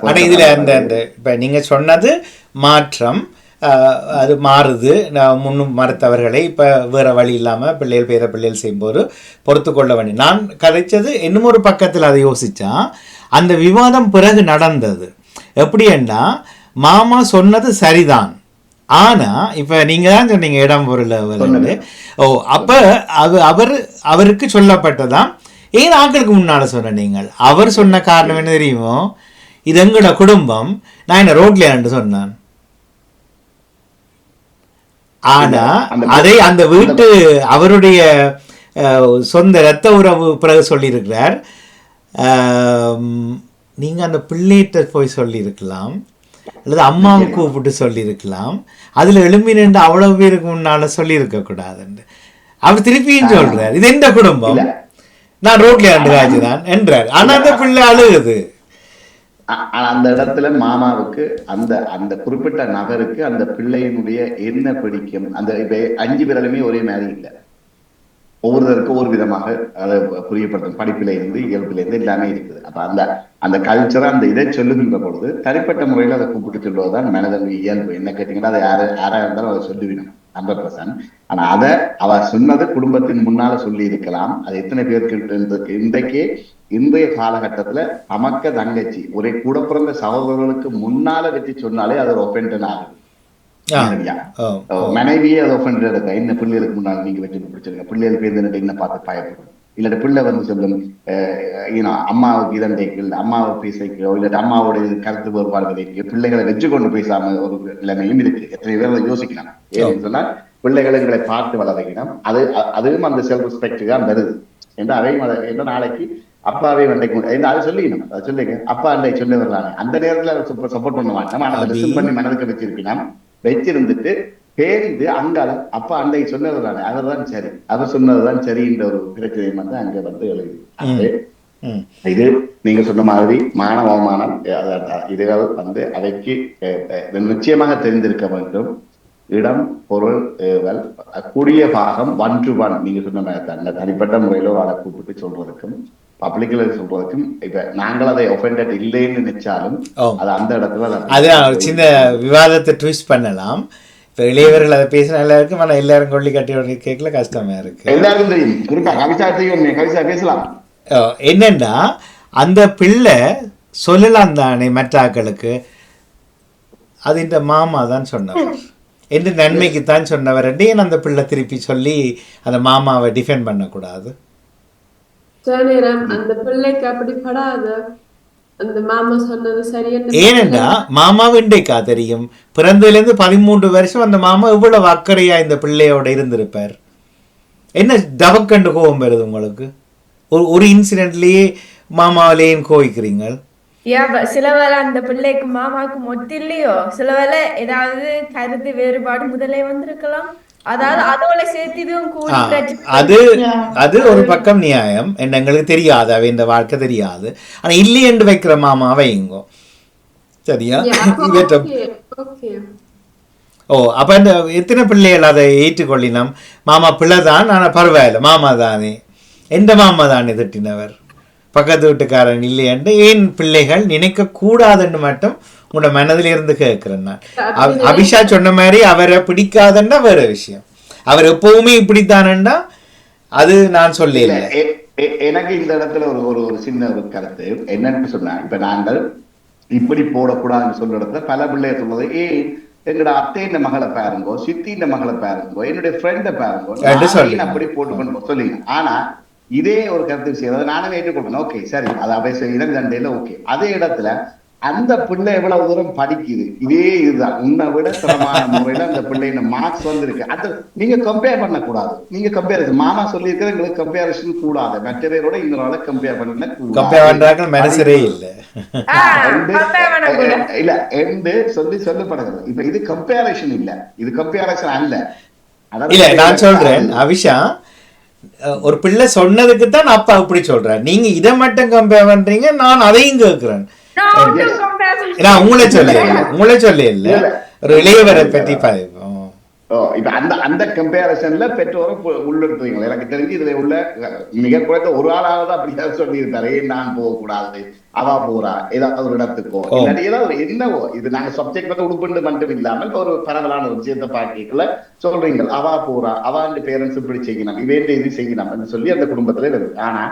ஆனா இதுல அந்த இப்ப நீங்க சொன்னது மாற்றம், அது மாறுது. முன்னும் மறுத்தவர்களை இப்போ வேறு வழி இல்லாமல் பிள்ளைகள் பேர பிள்ளைகள் செய்யும்போது பொறுத்து கொள்ள வேண்டிய. நான் கதைச்சது இன்னும் ஒரு பக்கத்தில் அதை யோசித்தா அந்த விவாதம் பிறகு நடந்தது எப்படின்னா, மாமா சொன்னது சரிதான், ஆனால் இப்போ நீங்கள் தான் சொன்னீங்க இடம் பொருள் வந்து அப்போ அவருக்கு சொல்லப்பட்டதான். ஏன் ஆட்களுக்கு முன்னால் சொன்ன நீங்கள் அவர் சொன்ன காரணம் என்ன தெரியுமோ, இது எங்களோட குடும்பம், நான் என்ன ரோட்லேயான்னு சொன்னான். ஆனா அதை அந்த வீட்டு அவருடைய சொந்த இரத்த உறவு பிறகு சொல்லியிருக்கிறார், நீங்க அந்த பிள்ளைகிட்ட போய் சொல்லியிருக்கலாம் அல்லது அம்மாவை கூப்பிட்டு சொல்லியிருக்கலாம், அதுல எழும்பி நின்று அவ்வளவு பேருக்கு முன்னால சொல்லியிருக்க கூடாதுன்னு அவர் திருப்பியும் சொல்றார். இது எந்த குடும்பம், நான் ரோட்ல ஆண்டு காய்ச்சிதான் என்றார். ஆனா அந்த பிள்ளை அழுகுது. அந்த இடத்துல மாமாவுக்கு அந்த அந்த குறிப்பிட்ட நபருக்கு அந்த பிள்ளையினுடைய என்ன பிடிக்கும், அந்த இப்ப 5 விரலுமே ஒரே மாதிரி இல்லை, ஒவ்வொருத்தருக்கும் ஒரு விதமாக அதை புரியப்படுத்தும். படிப்பில இருந்து இயல்பில இருந்து எல்லாமே இருக்குது. அப்ப அந்த அந்த கல்ச்சரை அந்த இதை சொல்லுகின்ற பொழுது தனிப்பட்ட முறையில் அதை கூப்பிட்டு சொல்வதுதான் மனதன் இயல்பு. என்ன கேட்டீங்கன்னா அதை யாரா இருந்தாலும் அதை சொல்லிவிடும் 100%. ஆனா அதை அவ சொன்னது குடும்பத்தின் முன்னால சொல்லி இருக்கலாம். அது எத்தனை பேருக்கு இன்றைக்கே இன்றைய காலகட்டத்துல தமக்க தங்கச்சி ஒரே கூட பிறந்த சகோதரர்களுக்கு முன்னால வச்சு சொன்னாலே அது ஒரு ஒஃபென்டன் ஆகுது. மனைவியே அது ஒஃபென்டட் எடுக்க, என்ன பிள்ளைகளுக்கு முன்னாடி நீங்க வச்சு பிடிச்சிருங்க, பிள்ளைகளுக்கு பேருந்து என்ன பார்த்து பயப்படும், இல்லாட்ட பிள்ளை வந்து சொல்லும் அம்மாவுக்கு இதண்டைக்கு அம்மாவை பேசிக்கோ, இல்லாட்ட அம்மாவோட கருத்து வேறுபாடுகளுக்கு பிள்ளைகளை வச்சு கொண்டு பேசாம ஒரு நிலைமையும் இருக்கு. எத்தனை பேர் யோசிக்கலாம். ஏன்னு சொன்னா பிள்ளைகளை பார்த்து வளர்க்கணும். அதுவும் அந்த செல்ஃப் ரெஸ்பெக்ட் தான் வருது. ஏன்னா அவையும் என்ன நாளைக்கு அப்பாவே வண்டைக்கு அதை சொல்லிக்கணும், அதை சொல்லிங்க அப்பா அண்டை சொல்லி வர்றாங்க. அந்த நேரத்துல சப்போர்ட் பண்ண மாட்டோம். ஆனா அதை லிசன் பண்ணி மனதுக்கு வச்சிருக்கலாம். வச்சிருந்துட்டு பேருந்து அங்கால அப்பா அண்டை சொன்னதுதானே, அதுதான் சரி, அவர் சொன்னதுதான் சரின்ற ஒரு பிரச்சனை வந்து அங்க வந்து எழுது. இது நீங்க சொன்ன மாதிரி மானவ அவமானம் இதுகள் வந்து அதைக்கு நிச்சயமாக தெரிந்திருக்க வேண்டும். இடம் பொருள் கூடிய பாகம் 1 to 1 நீங்க சொன்ன மாதிரி தனிப்பட்ட முறையில அதை கூப்பிட்டு சொல்றதுக்கும் பப்ளிக்ல சொல்றதுக்கும் இப்ப நாங்கள் அதை ஒஃபெண்டட் இல்லைன்னு நினைச்சாலும் அது அந்த இடத்துல அது சின்ன விவாதத்தை ட்விஸ்ட் பண்ணலாம். இப்ப இளையவர்கள் அதை பேசின எல்லாருக்கும், ஆனா எல்லாரும் கொள்ளி கட்டி கேட்கல கஷ்டமா இருக்கு. எல்லாருக்கும் தெரியும். குறிப்பா கவிதா பேசலாம். என்னன்னா அந்த பிள்ளை சொல்லலாம் தானே மற்றாக்களுக்கு, அது இந்த மாமா தான் சொன்னவர், எந்த நன்மைக்கு தான் சொன்னவர். ஏன் அந்த பிள்ளை திருப்பி சொல்லி அந்த மாமாவை டிஃபெண்ட் பண்ணக்கூடாது? அந்த பிள்ளைக்கு அப்படி படாது, அந்த மாமா சொன்னது சரியான. ஏனென்றா மாமாவை இன்றைக்கா தெரியும், பிறந்ததுலேருந்து 13 வருஷம் அந்த மாமா இவ்வளவு அக்கறையா இந்த பிள்ளையோட இருந்திருப்பார். என்ன டபக்கண்டு கோபம் வருது உங்களுக்கு? ஒரு இன்சிடென்ட்லயே மாமாவிலேயும் கோவிக்கிறீங்க. சில வேளை அந்த பிள்ளைக்கு மாமாவுக்கு மொட்டு இல்லையோ, சில வேளை ஏதாவது கருத்து வேறுபாடு முதலே வந்திருக்கலாம். அதாவது அதோட சேர்த்து அது ஒரு பக்கம் நியாயம். என்ன எங்களுக்கு தெரியாது, அவை இந்த வாழ்க்கை தெரியாது. ஆனா இல்லை என்று வைக்கிற மாமா வைங்கோ, சரியா? அப்ப இந்த எத்தனை பிள்ளைகள் அதை ஏற்றுக்கொள்ளினோம், மாமா பிள்ளைதான் ஆனா பரவாயில்ல, மாமா தானே, எந்த மாமா தானே திட்டினவர், பக்கத்து வீட்டுக்காரன் இல்லையென்று ஏன் பிள்ளைகள் நினைக்க கூடாதுன்னு மட்டும் உங்களோட மனதில இருந்து கேட்கிறேன் நான். அபிஷா சொன்ன மாதிரி அவரை பிடிக்காதுன்னா வேற விஷயம், அவர் எப்பவுமே இப்படித்தானண்டா அது நான் சொல்லல. எனக்கு இந்த இடத்துல ஒரு சின்ன ஒரு கருத்து என்னன்னு சொன்னா, இப்ப நாங்கள் இப்படி போடக்கூடாதுன்னு சொல்ற இடத்துல பல பிள்ளைய சொல்றது, எங்களோட அத்தையின் மகளை பாருங்கோ, சித்தியின் மகளை பாருங்கோ, என்னுடைய ஃப்ரெண்ட பாருங்கோ, அப்படி போட்டுக்கொண்டு சொல்லி. ஆனா இதே ஒரு கருத்து விஷயம், அதாவது நானும் ஏற்றுக்கொள்றேன், ஓகே சரி, அது அவை இடம் சண்டையில ஓகே. அதே இடத்துல அந்த பிள்ளை எவ்வளவு தூரம் படிக்குது, இதே இதுதான் உன்னை விட சிரமமான முறையில அந்த பிள்ளைங்க மார்க்ஸ் வந்திருக்கு. அது நீங்க கம்பேர் பண்ணக்கூடாது. நீங்க கம்பேரிசன் மாமா சொல்லியிருக்கிற எங்களுக்கு கம்பேரிசன் கூடாது, மற்ற பேரோட இன்னொரு கம்பேர் பண்ண மனசரே இல்ல இல்ல என்று சொல்லப்படுகிறது. இப்ப இது கம்பேரிசன் இல்ல, இது கம்பேரிசன் அல்ல. இல்ல நான் சொல்றேன் அபிஷா, ஒரு பிள்ளை சொன்னதுக்கு தான் அப்பா அப்படி சொல்றேன், நீங்க இதை மட்டும் கம்பேர் பண்றீங்க, நான் அதையும் கேட்கிறேன். உங்களை சொல்ல ஒரு இளையவரை பற்றி பாதிப்போம். இப்ப அந்த கம்பேரிசன்ல பெற்றோரும் உள்ளெடுத்துவீங்க. எனக்கு தெரிஞ்சு இதுல உள்ள மிக குறைந்த ஒரு ஆளாவது அப்படிதான் சொல்லியிருக்காரு, ஏன் நான் போகக்கூடாது, அவா போறா ஏதாவது ஒரு இடத்துக்கோ இல்லாட்டி ஏதாவது என்னவோ. இது நாங்க சப்ஜெக்ட் வந்து உடுப்புண்டு மட்டும் இல்லாமல் ஒரு பரவலான ஒரு விஷயத்தை பார்க்கல சொல்றீங்க, அவா போறா, அவாண்டு பேரண்ட்ஸ் இப்படி செய்யணும், இவேண்ட இது செய்யணும் சொல்லி அந்த குடும்பத்துல இருக்கு. ஆனா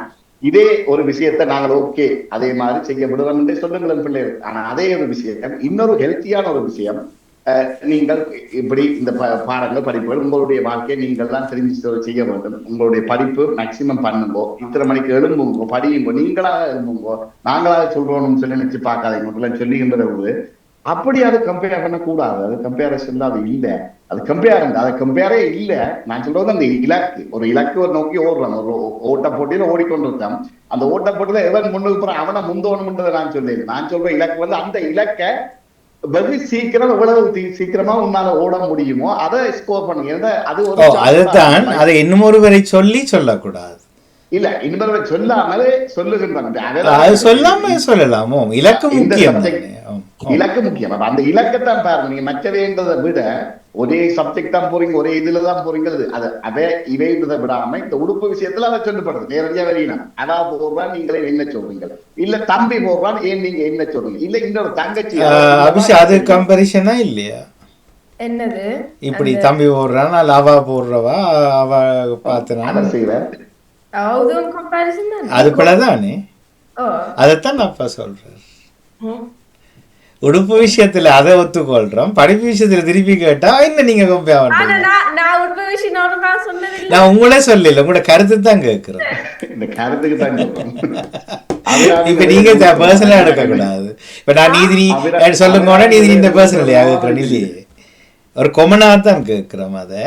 இதே ஒரு விஷயத்த நாங்கள் ஓகே அதே மாதிரி செய்ய விடுவோம் சொல்லுங்களேன் பிள்ளைகள். ஆனா அதே ஒரு விஷயம் இன்னொரு ஹெல்த்தியான ஒரு விஷயம், நீங்கள் இப்படி இந்த பாடங்கள் படிப்புகள் உங்களுடைய வாழ்க்கையை நீங்கள் தான் தெரிஞ்சு செய்ய வேண்டும். உங்களுடைய படிப்பு மேக்சிமம் பண்ணுங்கோ, இத்தனை மணிக்கு எழும்புங்கோ, படியுங்கோ, நீங்களாக எழும்புங்கோ, நாங்களாக சொல்றோம்னு சொல்லி நினைச்சு பார்க்காதீங்க சொல்லிங்கிற அப்படி அதை கம்பேர் பண்ணக்கூடாது. அது கம்பேரிசன்ல அது இல்லை, அது கம்பேரே இல்லை. நான் சொல்றது அந்த இலக்கு, ஒரு இலக்கு ஒரு நோக்கி ஓடுறோம், ஒரு ஓட்ட போட்டியில ஓடிக்கொண்டிருக்கோம். அந்த ஓட்ட போட்டியில எவன் முன்னுக்கு போறான் அவனை முந்தோணும்ன்றதை நான் சொல்றேன் இலக்கு வந்து அந்த இலக்கை வெகு சீக்கிரம் எவ்வளவு சீக்கிரமா உன்னால ஓட முடியுமோ அதை ஸ்கோர் பண்ணுங்க. அது அதுதான், அதை இன்னும் ஒருவரை சொல்லக்கூடாது. இல்ல இன்னொரு சொல்லாமலே சொல்லுகின்ற சொல்லாம சொல்லலாமோ, இலக்கு முக்கியம். இலக்கு முக்கியம். அந்த இலக்கத்தான் பாருங்க, நீங்க மற்றவைன்றதை விட ஒரே சப்ஜெக்ட் தான் போறீங்க, ஒரே இதுலதான் போறீங்க. அதை இவைன்றதை விடாம இந்த உடுப்பு விஷயத்துல அதை சொல்லப்படுது நேரடியா வெளியினா. அதா போடுறான் நீங்களே என்ன சொல்றீங்க, இல்ல தம்பி போடுறான் ஏன் நீங்க என்ன சொல்றீங்க, இல்ல இன்னொரு தங்கச்சி அபிஷேக் அது கம்பேரிசனா இல்லையா? என்னது இப்படி தம்பி போடுறான் அவா போடுறவா அவ பார்த்தனா செய்வ அதுவும் கம்பேரிசன் தான். அது போலதானே, அதைத்தான் நான் அப்பா சொல்றேன். உடுப்பு விஷயத்துல அதை ஒத்துக்கொள்றோம், படிப்பு விஷயத்துல திருப்பி கேட்டா என்ன நீங்க கம்பேர் பண்றீங்க? நான் உடுப்பு விஷயம் சொன்னது நான் உங்களே சொல்லல, உங்களோட கருத்து தான் கேட்கிறேன். இந்த கருத்துக்கு தான் இப்ப நீங்க பர்சனலா எடுக்க கூடாது. இப்ப நான் நீதினி சொல்லுங்க, நீதினி இந்த பர்சனலையா கேட்கிறேன் இல்லையே, ஒரு கொமனா தான் கேட்கிறோம் அதை.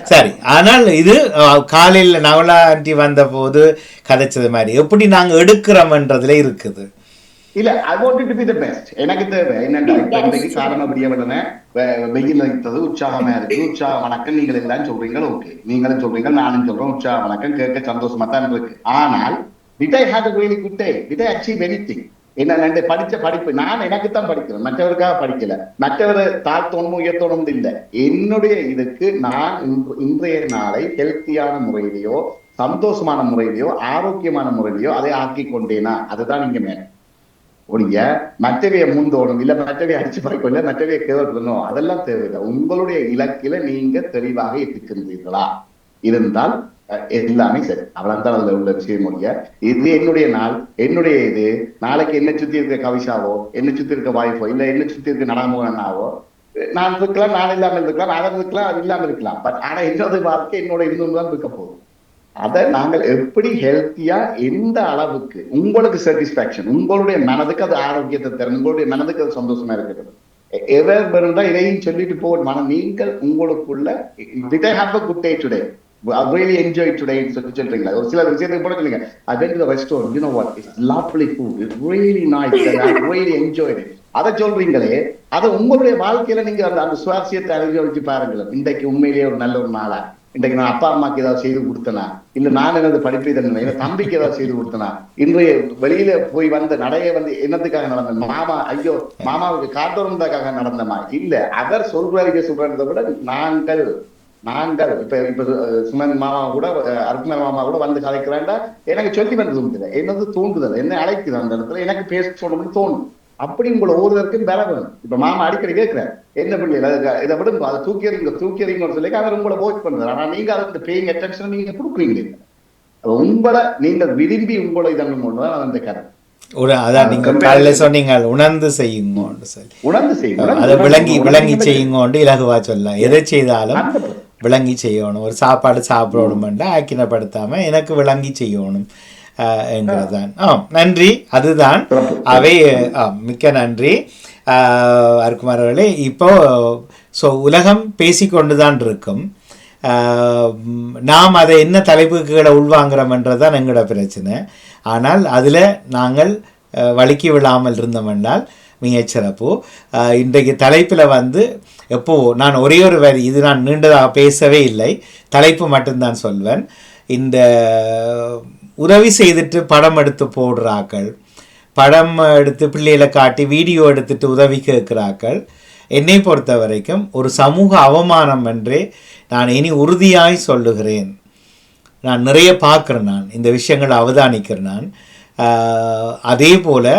சரி, ஆனால் இது காலையில் நவலா ஆண்டி வந்த போது கதைச்சது மாதிரி எப்படி நாங்க எடுக்கிறோம்ன்றதுல இருக்குது. இல்ல I want to be the best. எனக்கு தேவை என்னன்னா இன்னைக்கு காலம் அப்படியே வரல, வெயில் வைத்தது உற்சாகமா இருக்கு, உற்சாக வணக்கம் நீங்கள் எல்லாம் சொல்றீங்க, ஓகே நீங்களும் சொல்றீங்க நானும் சொல்றேன், உற்சாக வணக்கம் கேட்க சந்தோஷமா தான் இருக்கு. ஆனால் did I have a really good day? Did I achieve anything? என்ன படிச்ச படிப்பு நான் எனக்குத்தான் படிக்கிறேன், மற்றவருக்காக படிக்கல. மற்றவர் தாழ்த்தோணும் உயர்த்தோணும் இல்லை. என்னுடைய இதுக்கு நான் இன்றைய நாளை ஹெல்த்தியான முறையிலையோ சந்தோஷமான முறையிலையோ ஆரோக்கியமான முறையிலையோ அதை ஆக்கி கொண்டேனா, அதுதான் நீங்க மேல ஒழிய மற்றவையை முந்தோணும் இல்ல மற்றவையை அடிச்சு பறிக்கணும் இல்ல மற்றவையை கேட்கணும் அதெல்லாம் தேவையில்லை. உங்களுடைய இலக்கில நீங்க தெளிவாக இருக்கின்றீர்களா இருந்தால் எல்லாமே சரி, அவ்வளவுதான் அதுல உள்ள விஷயம். ஒழிய இது என்னுடைய நாள், என்னுடைய இது நாளைக்கு என்ன சுத்தி இருக்க கவிஷாவோ, என்ன சுத்தி இருக்க வாய்ப்போ, இல்ல என்ன சுத்தி இருக்க நடாமோனாவோ, நான் இருக்கலாம், நான் இல்லாமல் இருக்கலாம், நான் இருக்கலாம், அது இல்லாமல் இருக்கலாம். பட் ஆனா என்னோட வாழ்க்கை என்னோட இருந்துதான் இருக்க போகுது. அதை நாங்கள் எப்படி ஹெல்த்தியா எந்த அளவுக்கு உங்களுக்கு சாட்டிஸ்பாக்சன், உங்களுடைய மனதுக்கு அது ஆரோக்கியத்தை தரும், உங்களுடைய மனதுக்கு அது சந்தோஷமா இருக்கிறது. எவர் வேணும்னா இதையும் சொல்லிட்டு போகும் மனம், நீங்கள் உங்களுக்குள்ள did I have a good day today? I really enjoyed today சொல்றீங்களா? ஒரு சில விஷயத்துக்கு போட சொல்லுங்க, I went to the restaurant, you know what, it's lovely food, it's really nice and I really enjoyed it. அதை சொல்றீங்களே, அது உங்களுடைய வாழ்க்கையில நீங்க அந்த சுவாரஸ்யத்தை அனுபவிச்சு பாருங்களேன். இன்றைக்கு உண்மையிலேயே ஒரு நல்ல ஒரு நாளா, இன்றைக்கு நான் அப்பா அம்மாக்கு ஏதாவது செய்து கொடுத்தனா, இல்ல நான் எனது படிப்பை தந்தேன், இல்ல தம்பிக்கு ஏதாவது செய்து கொடுத்தனா, இன்றைய வெளியில போய் வந்த நடைய வந்து என்னத்துக்காக நடந்த மாமா, ஐயோ மாமாவுக்கு காட்டோருக்காக நடந்தமா, இல்ல அவர் சொல்றாரு சொல்றதை விட நாங்கள் இப்ப சுமன் மாமா கூட அர்ஜுனன் மாமா கூட வந்து கலைக்கிறாண்டா எனக்கு சொல்லி வந்து என்னது தூண்டுதல், என்ன அழைக்குது அந்த இடத்துல எனக்கு பேச சொல்லணும்னு தோணும். அப்படி உங்களை ஒவ்வொருவருக்கும் வேலை வேணும். இப்ப மாமா அடிக்கடி கேட்கிறேன், என்ன பிள்ளைகள் இதை விடுங்க, அதை தூக்கிறீங்கன்னு சொல்லி அவர் உங்களை ஒர்க் பண்றாரு. ஆனா நீங்க அதுக்கு பேயிங் அட்டென்ஷன் நீங்க கொடுக்குறீங்களே, உங்களை நீங்கள் விரும்பி உங்களை இதன் கொண்டுதான் அந்த கதை. அதான் நீங்க காலையில சொன்னீங்க உணர்ந்து செய்யுங்க, அதை விளங்கி செய்யுங்க, இலகுவா சொல்லலாம். எதை செய்தாலும் விளங்கி செய்யணும். ஒரு சாப்பாடு சாப்பிடணும்னா ஆக்கினப்படுத்தாம எனக்கு விளங்கி செய்யணும் என்கிறதான். நன்றி. அதுதான் அவை. மிக்க நன்றி அருக்குமார் அவர்களே. இப்போ உலகம் பேசிக்கொண்டுதான் இருக்கும். நாம் அதை என்ன தலைப்புகளை உள்வாங்கிறோம்ன்றதான் எங்களோட பிரச்சனை. ஆனால் அதில் நாங்கள் வழுக்கி விழாமல் இருந்தோம்னால் மிகச்சிறப்பு. இன்றைக்கு தலைப்பில் எப்போ நான் ஒரே ஒரு வரி, இது நான் நீண்டதாக பேசவே இல்லை, தலைப்பு மட்டும்தான் சொல்வேன். இந்த உதவி செய்துட்டு படம் எடுத்து போடுறாக்கள், படம் எடுத்து பிள்ளைகளை காட்டி வீடியோ எடுத்துட்டு உதவி கேட்குறாக்கள், என்னை பொறுத்த வரைக்கும் ஒரு சமூக அவமானம் என்றே நான் இனி உறுதியாய் சொல்லுகிறேன். நான் நிறைய பார்க்குறேன், நான் இந்த விஷயங்களை அவதானிக்கிறேன். நான் அதே போல்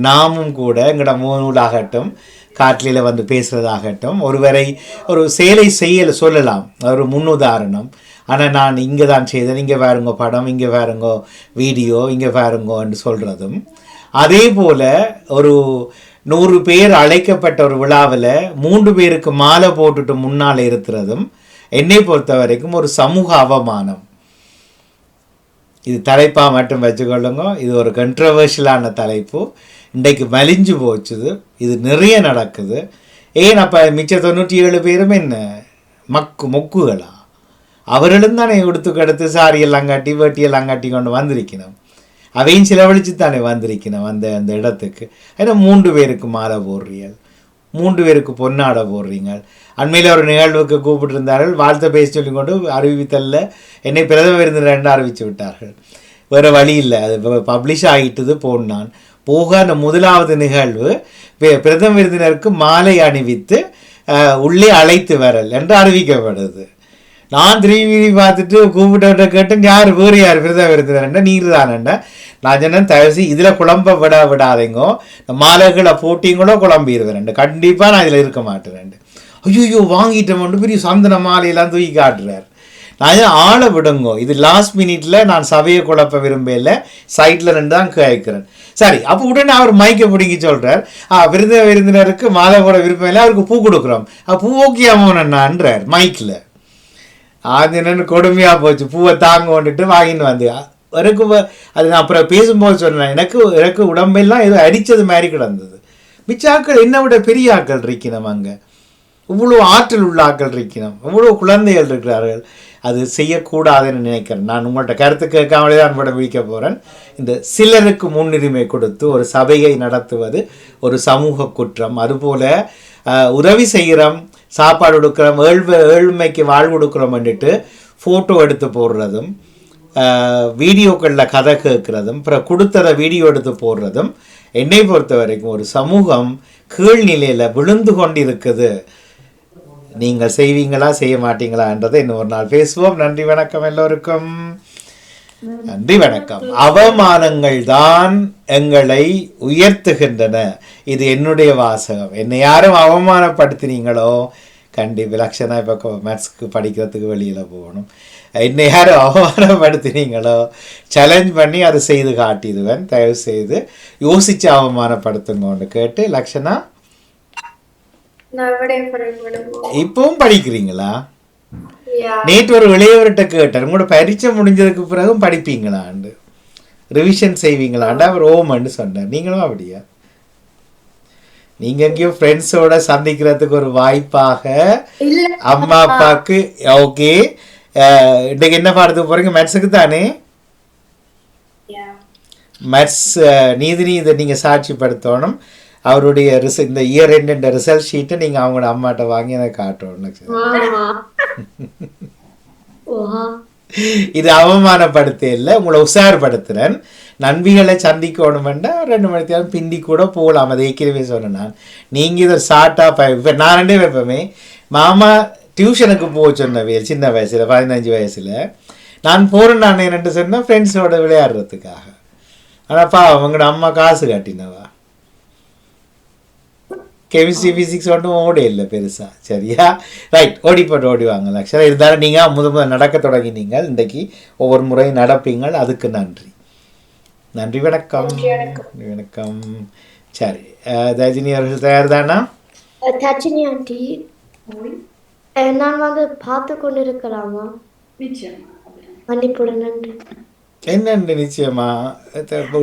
நாமும் கூட எங்களோட மூலாகட்டும் காட்டில் வந்து பேசுகிறதாகட்டும் ஒருவரை ஒரு செயலை சொல்லலாம், ஒரு முன்னுதாரணம். ஆனால் நான் இங்கே தான் செய்தேன், இங்கே வேறுங்கோ படம், இங்கே வேறுங்கோ வீடியோ, இங்கே வேறுங்கோன்னு சொல்கிறதும், அதே போல் ஒரு 100 பேர் அழைக்கப்பட்ட ஒரு விழாவில் 3 பேருக்கு மாலை போட்டுட்டு முன்னால் இருக்கிறதும் என்னை பொறுத்த வரைக்கும் ஒரு சமூக அவமானம். இது தலைப்பாக மட்டும் வச்சுக்கொள்ளுங்க. இது ஒரு கண்ட்ரவர்ஷியலான தலைப்பு. இன்றைக்கு மலிஞ்சு போச்சுது. இது நிறைய நடக்குது. ஏன் அப்போ மிச்ச 97 பேரும் என்ன மொக்குகளா? அவர்களும் தானே உடுத்துக்கடுத்து சாரியெல்லாம் காட்டி வேட்டியெல்லாம் காட்டி கொண்டு வந்திருக்கணும். அவையும் செலவழித்து தானே வந்திருக்கணும் அந்த இடத்துக்கு. ஏன்னா 3 பேருக்கு மாலை போடுறீர்கள், 3 பேருக்கு பொன்னாடை போடுறீங்க. அண்மையில் ஒரு நிகழ்வுக்கு கூப்பிட்டுருந்தார்கள், வாழ்த்தை பேசி சொல்லி கொண்டு அறிவித்தலில் என்னை பிரதம விருந்தினர் அறிவித்து விட்டார்கள். வேறு வழி இல்லை, அது பப்ளிஷ் ஆகிட்டது. போனான் போக அந்த முதலாவது நிகழ்வு பிரதம விருந்தினருக்கு மாலை அணிவித்து உள்ளே அழைத்து வரல் என்று அறிவிக்கப்படுது. நான் திரும்பி பார்த்துட்டு கூப்பிட்ட கேட்டேன், யார் வேறு யார் பிரதம விருந்தினர் நீர் தானேண்ட. நான் சொன்னேன், தயவுசி இதில் குழம்ப விடாதீங்கோ, மாலைகளை போட்டிங்களோ குழம்பிடுவேன், கண்டிப்பாக நான் இதில் இருக்க மாட்டேன். ஐயோ வாங்கிட்டோம் பெரிய சந்தன மாலையெல்லாம் தூக்கி காட்டுறார். நான் ஆளை விடுங்கோ, இது லாஸ்ட் மினிட்ல நான் சபையை குழப்ப விரும்பல, சைட்ல ரெண்டு தான் கேட்கிறேன். சரி, அப்போ உடனே அவர் மைக்கை பிடிங்கி சொல்றார், விருந்தினருக்கு மாலை போட விருப்பம் இல்லை, அவருக்கு பூ கொடுக்குறோம். பூ ஓகேயாமோன்றார் மைக்கில். அது என்னென்னு கொடுமையாக போச்சு. பூவை தாங்க கொண்டுட்டு வாங்கின்னு வந்து எனக்கு அது நான் அப்புறம் பேசும்போது சொன்னேன், எனக்கு உடம்பெல்லாம் ஏதோ அடித்தது மாதிரி கிடந்தது. மிச்ச ஆக்கள் என்னை விட பெரிய ஆக்கள் இருக்கணும், அங்கே இவ்வளோ ஆற்றல் உள்ள ஆக்கள் இருக்கணும், இவ்வளோ குழந்தைகள் இருக்கிறார்கள். அது செய்யக்கூடாதுன்னு நினைக்கிறேன். நான் உங்கள்கிட்ட கருத்து கேட்காமலே தான் படம் விழிக்க போகிறேன். இந்த சிலருக்கு முன்னுரிமை கொடுத்து ஒரு சபையை நடத்துவது ஒரு சமூக குற்றம். அதுபோல் உதவி செய்கிறோம், சாப்பாடு கொடுக்குறோம், ஏழ்மைக்கு வாழ்வு கொடுக்குறோம் வந்துட்டு ஃபோட்டோ எடுத்து போடுறதும், வீடியோக்களில் கதை கேட்குறதும், அப்புறம் கொடுத்ததை வீடியோ எடுத்து போடுறதும் என்னை பொறுத்த வரைக்கும் ஒரு சமூகம் கீழ்நிலையில் விழுந்து கொண்டு இருக்குது. நீங்கள் செய்வீங்களா செய்ய மாட்டீங்களான்றதை இன்னும் ஒரு நாள் பேசுவோம். நன்றி, வணக்கம் எல்லோருக்கும். நன்றி, வணக்கம். அவமானங்கள் தான் எங்களை உயர்த்துகின்றன. இது என்னுடைய வாசகம். என்னை யாரும் அவமானப்படுத்தினீங்களோ விலக்ஷனா இப்போ மேத்ஸ்க்கு படிக்கிறதுக்கு வெளியில் போகணும். என்னை யாரும் அவமானப்படுத்தினீங்களோ சேலஞ்ச் பண்ணி அதை செய்து காட்டிடுவேன். தயவு செய்து யோசித்து அவமானப்படுத்துங்கன்னு கேட்டு, லக்ஷனா இப்பவும் படிக்கிறீங்களா? நேற்று ஒரு இளையவர்கிட்ட கேட்டார், உங்களோட பரீட்சை முடிஞ்சதுக்கு பிறகும் படிப்பீங்களாண்டு, ரிவிஷன் செய்வீங்களாண்டு. அவர் ஓமன்னு சொன்னார். நீங்களும் அப்படியா? நீங்க எங்கேயும் ஃப்ரெண்ட்ஸோட சந்திக்கிறதுக்கு ஒரு வாய்ப்பாக அம்மா அப்பாவுக்கு ஓகே. இன்னைக்கு என்ன பாடத்துக்கு போறீங்க? மேத்ஸுக்கு தானே? மேத்ஸ் நீதினி இதை நீங்கள் சாட்சிப்படுத்தணும். அவருடைய இந்த இயர் எண்ட் ரிசல்ட் ஷீட்டை நீங்கள் அவங்களோட அம்மாட்ட வாங்கி அதை காட்டணும். இது அவமானப்படுத்த இல்லை, உங்களை உஷார்படுத்துகிறேன். நண்பிகளை சந்திக்கணுமெண்டா 2 மணி நேரம் பிந்தி கூட போகலாம். அதை ஏற்கனவே சொன்னேன் நான். நீங்கள் இதை ஷார்ட்டாக இப்போ நான் 2 வைப்போமே. மாமா டியூஷனுக்கு போக சொன்னவே சின்ன வயசில் 15 வயசில் நான் போகிறேன். நான் என்னென்று சொன்னேன், ஃப்ரெண்ட்ஸோட விளையாடுறதுக்காக. ஆனாப்பா அவங்களோட அம்மா காசு காட்டினவா. கெமிஸ்ட்ரி ஃபிசிக்ஸ் ஒன்றும் ஓடே இல்லை பெருசாக. சரியா? ரைட், ஓடி வாங்க லக்ஷனா. இருந்தாலும் நீங்கள் முதல் நடக்க தொடங்கினீங்க. இன்றைக்கு ஒவ்வொரு முறையும் நடப்பீங்கள். அதுக்கு நன்றி. நன்றி, வணக்கம். வணக்கம். சரி, தஜினி அவர்கள் தயார் தானா? தஜினி ஆண்டி, நான் பார்த்து கொண்டு இருக்கலாமா? நிச்சயமா. மன்னிப்புடன். நன்றி. என்னண்டு நிச்சயமா